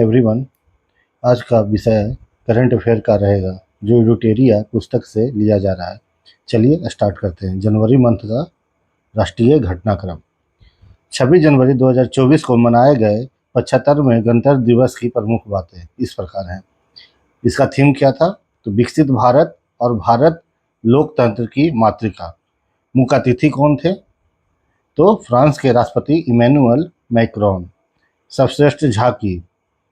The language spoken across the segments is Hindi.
एवरीवन। आज का विषय करंट अफेयर का रहेगा जो एडुटेरिया पुस्तक से लिया जा रहा है। चलिए स्टार्ट करते हैं। जनवरी मंथ का राष्ट्रीय घटनाक्रम। 26 जनवरी 2024 को मनाए गए 75वें गणतंत्र दिवस की प्रमुख बातें इस प्रकार हैं। इसका थीम क्या था? तो विकसित भारत और भारत लोकतंत्र की मातृका। मुख्य अतिथि कौन थे? तो फ्रांस के राष्ट्रपति इमैनुअल मैक्रोन। सर्वश्रेष्ठ झांकी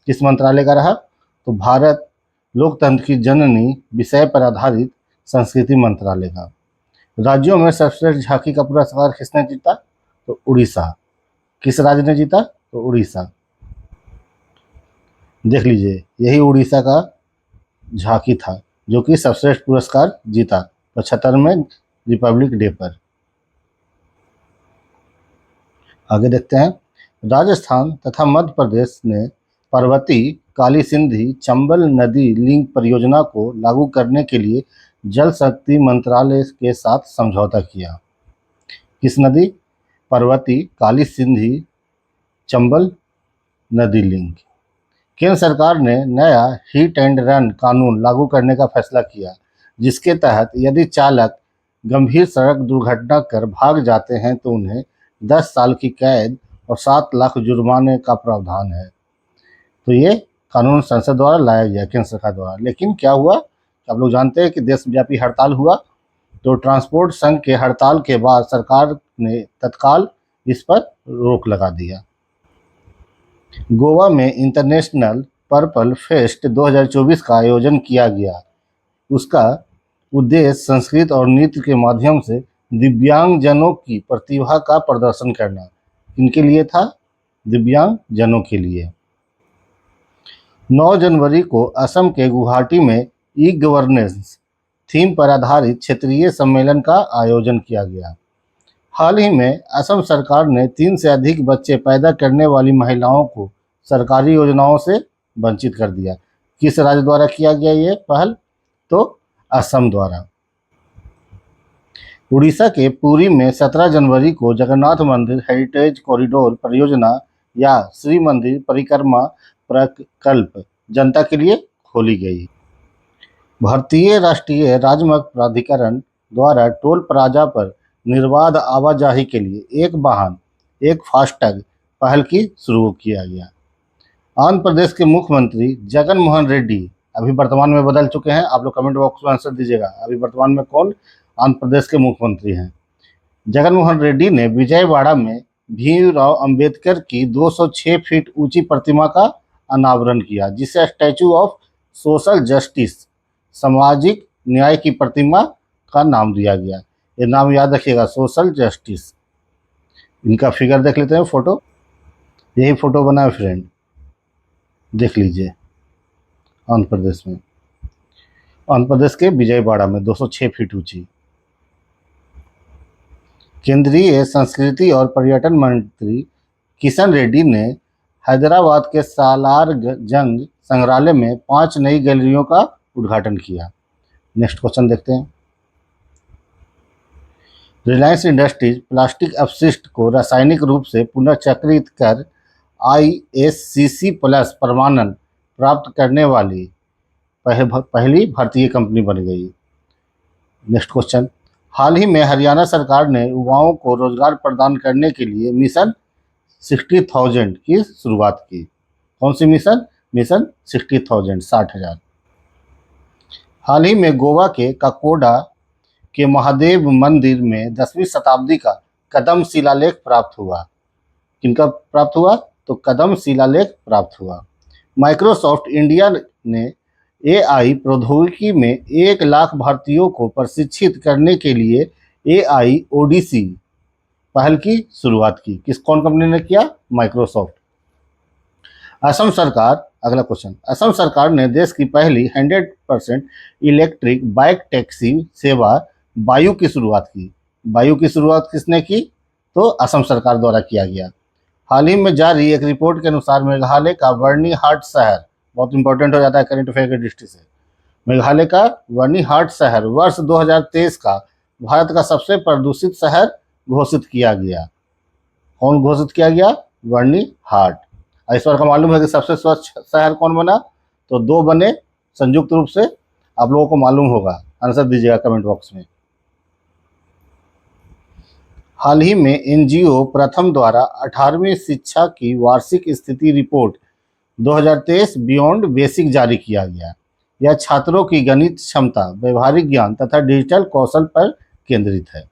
किस मंत्रालय का रहा? तो भारत लोकतंत्र की जननी विषय पर आधारित संस्कृति मंत्रालय का। राज्यों में सर्वश्रेष्ठ झांकी का पुरस्कार किसने जीता? तो उड़ीसा। किस राज्य ने जीता? तो उड़ीसा। देख लीजिए, यही उड़ीसा का झांकी था जो कि सर्वश्रेष्ठ पुरस्कार जीता 75वें रिपब्लिक डे पर। आगे देखते हैं। राजस्थान तथा मध्य प्रदेश ने पर्वतीय काली सिंधी चंबल नदी लिंक परियोजना को लागू करने के लिए जल शक्ति मंत्रालय के साथ समझौता किया। किस नदी? पर्वतीय काली सिंधी चंबल नदी लिंक। केंद्र सरकार ने नया हिट एंड रन कानून लागू करने का फैसला किया, जिसके तहत यदि चालक गंभीर सड़क दुर्घटना कर भाग जाते हैं तो उन्हें 10 साल की कैद और 7 लाख जुर्माने का प्रावधान है। तो ये कानून संसद द्वारा लाया गया, केंद्र सरकार द्वारा। लेकिन क्या हुआ? आप लोग जानते हैं कि देशव्यापी हड़ताल हुआ, तो ट्रांसपोर्ट संघ के हड़ताल के बाद सरकार ने तत्काल इस पर रोक लगा दिया। गोवा में इंटरनेशनल पर्पल फेस्ट 2024 का आयोजन किया गया। उसका उद्देश्य संस्कृत और नृत्य के माध्यम से दिव्यांगजनों की प्रतिभा का प्रदर्शन करना। इनके लिए था? दिव्यांगजनों के लिए। 9 जनवरी को असम के गुवाहाटी में ई गवर्नेंस थीम पर आधारित क्षेत्रीय सम्मेलन का आयोजन किया गया। हाल ही में असम सरकार ने 3 से अधिक बच्चे पैदा करने वाली महिलाओं को सरकारी योजनाओं से वंचित कर दिया। किस राज्य द्वारा किया गया ये पहल? तो असम द्वारा। उड़ीसा के पुरी में 17 जनवरी को जगन्नाथ मंदिर हेरिटेज कॉरिडोर परियोजना या श्री मंदिर परिक्रमा प्रकल्प जनता के लिए खोली गई। भारतीय राष्ट्रीय राजमार्ग प्राधिकरण द्वारा टोल प्लाजा पर निर्बाध आवाजाही के लिए एक वाहन एक फास्टैग पहल की शुरू किया गया। आंध्र प्रदेश के मुख्यमंत्री जगन मोहन रेड्डी अभी वर्तमान में बदल चुके हैं। आप लोग कमेंट बॉक्स में आंसर दीजिएगा, अभी वर्तमान में कौन आंध्र प्रदेश के मुख्यमंत्री हैं? जगन मोहन रेड्डी ने विजयवाड़ा में भीमराव अंबेडकर की 206 फीट ऊंची प्रतिमा का अनावरण किया, जिसे स्टैचू ऑफ सोशल जस्टिस सामाजिक न्याय की प्रतिमा का नाम दिया गया। ये नाम याद रखिएगा, सोशल जस्टिस। इनका फिगर देख लेते हैं, फोटो। यही फोटो बना है फ्रेंड, देख लीजिए। आंध्र प्रदेश में, आंध्र प्रदेश के विजयवाड़ा में 206 फीट ऊंची। केंद्रीय संस्कृति और पर्यटन मंत्री किशन रेड्डी ने हैदराबाद के सालार जंग संग्रहालय में 5 नई गैलरियों का उद्घाटन किया। नेक्स्ट क्वेश्चन देखते हैं। रिलायंस इंडस्ट्रीज प्लास्टिक अपशिष्ट को रासायनिक रूप से पुनर्चक्रित कर ISCC प्लस प्रमाणन प्राप्त करने वाली पहली भारतीय कंपनी बन गई। Next question. हाल ही में हरियाणा सरकार ने युवाओं को रोजगार प्रदान करने के लिए मिशन 60,000 की शुरुआत की। कौन सी मिशन? मिशन 60,000, 60,000। हाल ही में गोवा के काकोडा के महादेव मंदिर में 10वीं शताब्दी का कदम शिलालेख प्राप्त हुआ। किनका प्राप्त हुआ? तो कदम शिलालेख प्राप्त हुआ। माइक्रोसॉफ्ट इंडिया ने AI प्रौद्योगिकी में 1 लाख भारतीयों को प्रशिक्षित करने के लिए AI ओडिसी पहल की शुरुआत की। कौन कंपनी ने किया? माइक्रोसॉफ्ट। असम सरकार, अगला क्वेश्चन। असम सरकार ने देश की पहली 100% इलेक्ट्रिक बाइक टैक्सी सेवा बायू की शुरुआत की। बायू की शुरुआत किसने की? तो असम सरकार द्वारा किया गया। हाल ही में जारी एक रिपोर्ट के अनुसार मेघालय का बर्निहाट शहर, बहुत इंपॉर्टेंट हो जाता है करंट अफेयर की दृष्टि से, मेघालय का बर्निहाट शहर वर्ष 2023 का भारत का सबसे प्रदूषित शहर घोषित किया गया। कौन घोषित किया गया? बर्निहाट। इस बार का मालूम है कि सबसे स्वच्छ शहर कौन बना, तो 2 बने संयुक्त रूप से, आप लोगों को मालूम होगा, आंसर दीजिएगा कमेंट बॉक्स में। हाल ही में एनजीओ प्रथम द्वारा 18वीं शिक्षा की वार्षिक स्थिति रिपोर्ट 2023 बियॉन्ड बेसिक जारी किया गया। यह छात्रों की गणित क्षमता, व्यवहारिक ज्ञान तथा डिजिटल कौशल पर केंद्रित है।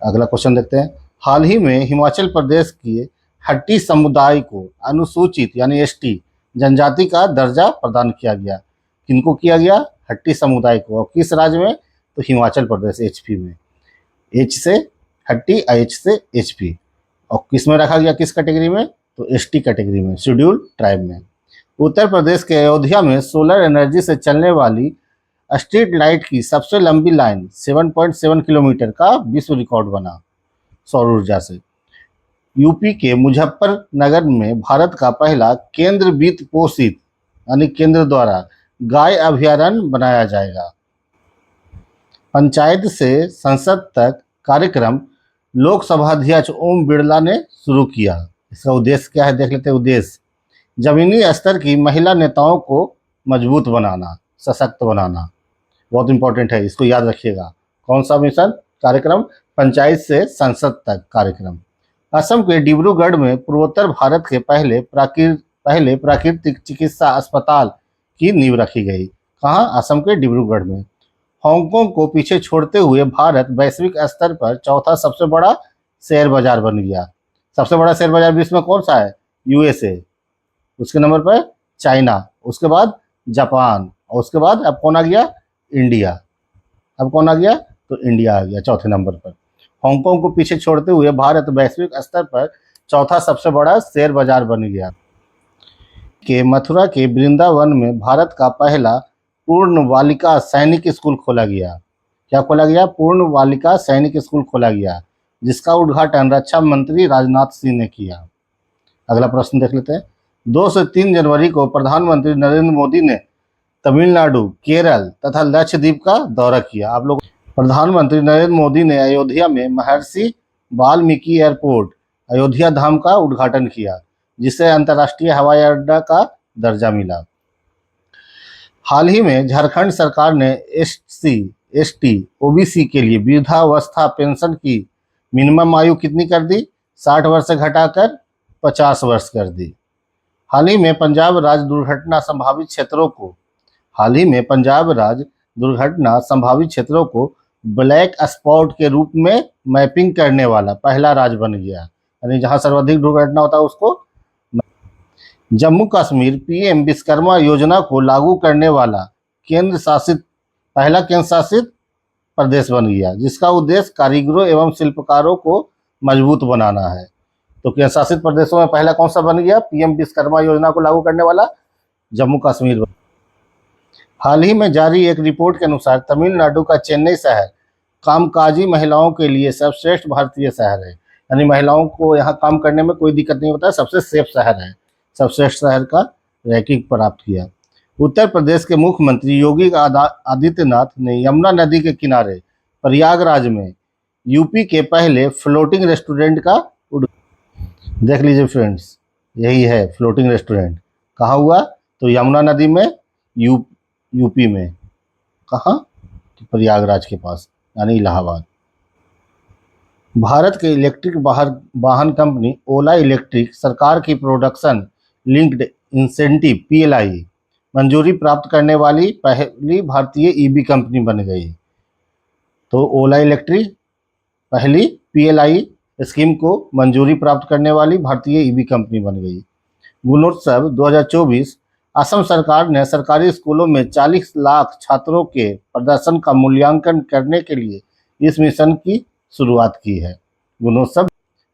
अगला क्वेश्चन देखते हैं। हाल ही में हिमाचल प्रदेश के हट्टी समुदाय को अनुसूचित यानी एसटी जनजाति का दर्जा प्रदान किया गया। किनको किया गया? हट्टी समुदाय को। और किस राज्य में? तो हिमाचल प्रदेश, एचपी में। एच से हट्टी, एच से एचपी। और किस में रखा गया, किस कैटेगरी में? तो एसटी कैटेगरी में, शेड्यूल ट्राइब में। उत्तर प्रदेश के अयोध्या में सोलर एनर्जी से चलने वाली स्ट्रीट लाइट की सबसे लंबी लाइन 7.7 किलोमीटर का विश्व रिकॉर्ड बना सौर ऊर्जा से। यूपी के मुजफ्फरनगर में भारत का पहला केंद्र वित्त पोषित यानी केंद्र द्वारा गाय अभयारण्य बनाया जाएगा। पंचायत से संसद तक कार्यक्रम लोकसभा अध्यक्ष ओम बिरला ने शुरू किया। इसका उद्देश्य क्या है, देख लेते हैं उद्देश्य। जमीनी स्तर की महिला नेताओं को मजबूत बनाना, सशक्त बनाना, बहुत इंपॉर्टेंट है, इसको याद रखिएगा। कौन सा मिशन? कार्यक्रम पंचायत से संसद तक कार्यक्रम। असम के डिब्रूगढ़ में पूर्वोत्तर भारत के पहले प्राकृतिक चिकित्सा अस्पताल की नींव रखी गई। कहाँ? असम के डिब्रूगढ़ में। हांगकांग को पीछे छोड़ते हुए भारत वैश्विक स्तर पर चौथा सबसे बड़ा शेयर बाजार बन गया। सबसे बड़ा शेयर बाजार विश्व में कौन सा है? यूएसए, उसके नंबर पर चाइना, उसके बाद जापान, और उसके बाद अब कौन आ गया? इंडिया। अब कौन आ गया? तो इंडिया आ गया चौथे नंबर पर। हांगकांग को पीछे छोड़ते हुए भारत वैश्विक स्तर पर चौथा सबसे बड़ा शेयर बाजार बन गया। के मथुरा के वृंदावन में भारत का पहला पूर्ण बालिका सैनिक स्कूल खोला गया। क्या खोला गया? पूर्ण बालिका सैनिक स्कूल खोला गया, जिसका उद्घाटन रक्षा मंत्री राजनाथ सिंह ने किया। अगला प्रश्न देख लेते हैं। 2 से 3 जनवरी को प्रधानमंत्री नरेंद्र मोदी ने तमिलनाडु, केरल तथा लक्षद्वीप का दौरा किया। आप लोग, प्रधानमंत्री नरेंद्र मोदी ने अयोध्या में महर्षि वाल्मीकि एयरपोर्ट अयोध्या धाम का उद्घाटन किया, जिसे अंतर्राष्ट्रीय हवाई अड्डा का दर्जा मिला। हाल ही में झारखंड सरकार ने एससी, एसटी, ओबीसी के लिए वृद्धावस्था पेंशन की मिनिमम आयु कितनी कर दी? 60 वर्ष से घटाकर 50 वर्ष कर दी। हाल ही में पंजाब राज्य दुर्घटना संभावित क्षेत्रों को ब्लैक स्पॉट के रूप में मैपिंग करने वाला पहला राज्य बन गया। यानी जहां सर्वाधिक दुर्घटना होता है उसको। जम्मू कश्मीर पीएम विश्वकर्मा योजना को लागू करने वाला पहला केंद्र शासित प्रदेश बन गया, जिसका उद्देश्य कारीगरों एवं शिल्पकारों को मजबूत बनाना है। तो केंद्र शासित प्रदेशों में पहला कौन सा बन गया? पीएम विश्वकर्मा योजना को लागू करने वाला जम्मू कश्मीर। हाल ही में जारी एक रिपोर्ट के अनुसार तमिलनाडु का चेन्नई शहर कामकाजी महिलाओं के लिए सर्वश्रेष्ठ भारतीय शहर है। यानी महिलाओं को यहाँ काम करने में कोई दिक्कत नहीं होता है, सबसे सेफ शहर है, सर्वश्रेष्ठ शहर का रैंकिंग प्राप्त किया। उत्तर प्रदेश के मुख्यमंत्री योगी आदित्यनाथ ने यमुना नदी के किनारे प्रयागराज में यूपी के पहले फ्लोटिंग रेस्टोरेंट का देख लीजिए फ्रेंड्स, यही है फ्लोटिंग रेस्टोरेंट। कहाँ हुआ? तो यमुना नदी में, यूपी में। कहाँ? तो प्रयागराज के पास, यानी इलाहाबाद। भारत के इलेक्ट्रिक वाहन कंपनी ओला इलेक्ट्रिक सरकार की प्रोडक्शन लिंक्ड इंसेंटिव पीएलआई मंजूरी प्राप्त करने वाली पहली भारतीय ईवी कंपनी बन गई। तो ओला इलेक्ट्रिक पहली पीएलआई स्कीम को मंजूरी प्राप्त करने वाली भारतीय ईवी कंपनी बन गई। गुणोत्सव 2024। असम सरकार ने सरकारी स्कूलों में 40 लाख छात्रों के प्रदर्शन का मूल्यांकन करने के लिए इस मिशन की शुरुआत की है। गुणोत्सव।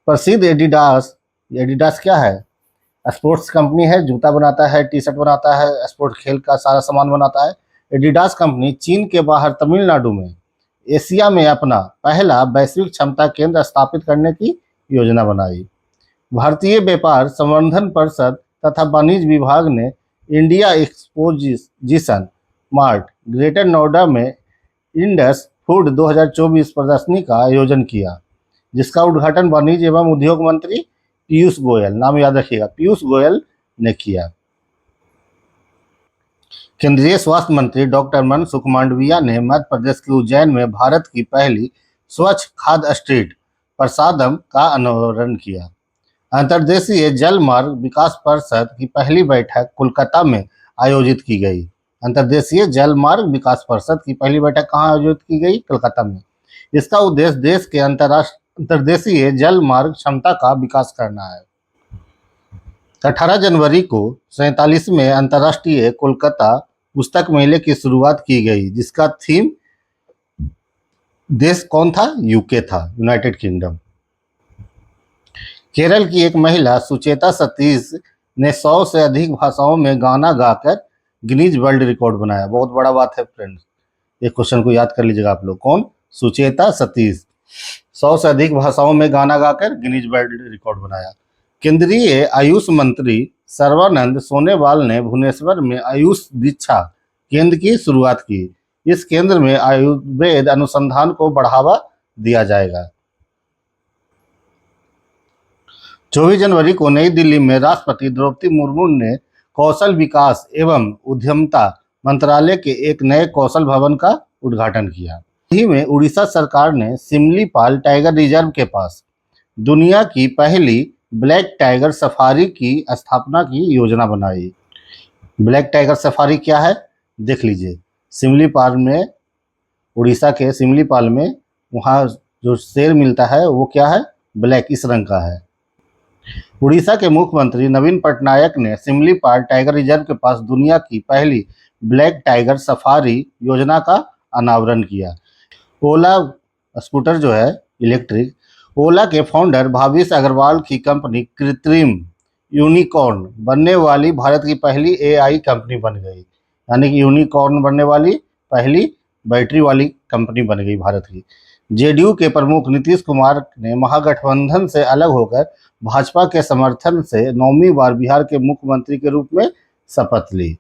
प्रसिद्ध एडिडास क्या है? स्पोर्ट्स कंपनी है, जूता बनाता है, टी शर्ट बनाता है, स्पोर्ट्स खेल का सारा सामान बनाता है। एडिडास कंपनी चीन के बाहर तमिलनाडु में एशिया में अपना पहला वैश्विक क्षमता केंद्र स्थापित करने की योजना बनाई। भारतीय व्यापार संवर्धन परिषद तथा वाणिज्य विभाग ने India exposition mart greater Noida में इंडस फूड 2024 प्रदर्शनी का आयोजन किया, जिसका उद्घाटन वाणिज्य एवं उद्योग मंत्री पीयूष गोयल, नाम याद रखिएगा, पीयूष गोयल ने किया। केंद्रीय स्वास्थ्य मंत्री डॉक्टर मनसुख मांडविया ने मध्य प्रदेश के उज्जैन में भारत की पहली स्वच्छ खाद्य स्ट्रीट प्रसादम का अनावरण किया। अंतर्देशीय जल मार्ग विकास परिषद की पहली बैठक कोलकाता में आयोजित की गई। अंतर्देशीय जल मार्ग विकास परिषद की पहली बैठक कहाँ आयोजित की गई? कोलकाता में। इसका उद्देश्य देश के अंतर्देशीय जल मार्ग क्षमता का विकास करना है। 18 जनवरी को 47वें अंतर्राष्ट्रीय कोलकाता पुस्तक मेले की शुरुआत की गई, जिसका थीम देश कौन था? यूके था, यूनाइटेड किंगडम। केरल की एक महिला सुचेता सतीश ने 100 से अधिक भाषाओं में गाना गाकर गिनीज वर्ल्ड रिकॉर्ड बनाया। बहुत बड़ा बात है फ्रेंड्स, एक क्वेश्चन को याद कर लीजिएगा आप लोग। कौन? सुचेता सतीश, 100 से अधिक भाषाओं में गाना गाकर गिनीज वर्ल्ड रिकॉर्ड बनाया। केंद्रीय आयुष मंत्री सर्बानंद सोनोवाल ने भुवनेश्वर में आयुष दीक्षा केंद्र की शुरुआत की। इस केंद्र में आयुर्वेद अनुसंधान को बढ़ावा दिया जाएगा। 24 जनवरी को नई दिल्ली में राष्ट्रपति द्रौपदी मुर्मू ने कौशल विकास एवं उद्यमिता मंत्रालय के एक नए कौशल भवन का उद्घाटन किया। यही में उड़ीसा सरकार ने सिमलीपाल टाइगर रिजर्व के पास दुनिया की पहली ब्लैक टाइगर सफारी की स्थापना की योजना बनाई। ब्लैक टाइगर सफारी क्या है देख लीजिए। सिमलीपाल में, उड़ीसा के सिमलीपाल में, वहाँ जो शेर मिलता है वो क्या है? ब्लैक, इस रंग का है। उड़ीसा के मुख्यमंत्री नवीन पटनायक ने सिमलीपाल टाइगर रिजर्व के पास दुनिया की पहली ब्लैक टाइगर सफारी योजना का अनावरण किया। ओला स्कूटर जो है इलेक्ट्रिक, ओला के फाउंडर भाविश अग्रवाल की कंपनी कृत्रिम यूनिकॉर्न बनने वाली भारत की पहली एआई कंपनी बन गई। यानी कि यूनिकॉर्न बनने वाली पहली बैटरी वाली कंपनी बन गई भारत की। जेडीयू के प्रमुख नीतीश कुमार ने महागठबंधन से अलग होकर भाजपा के समर्थन से 9वीं बार बिहार के मुख्यमंत्री के रूप में शपथ ली।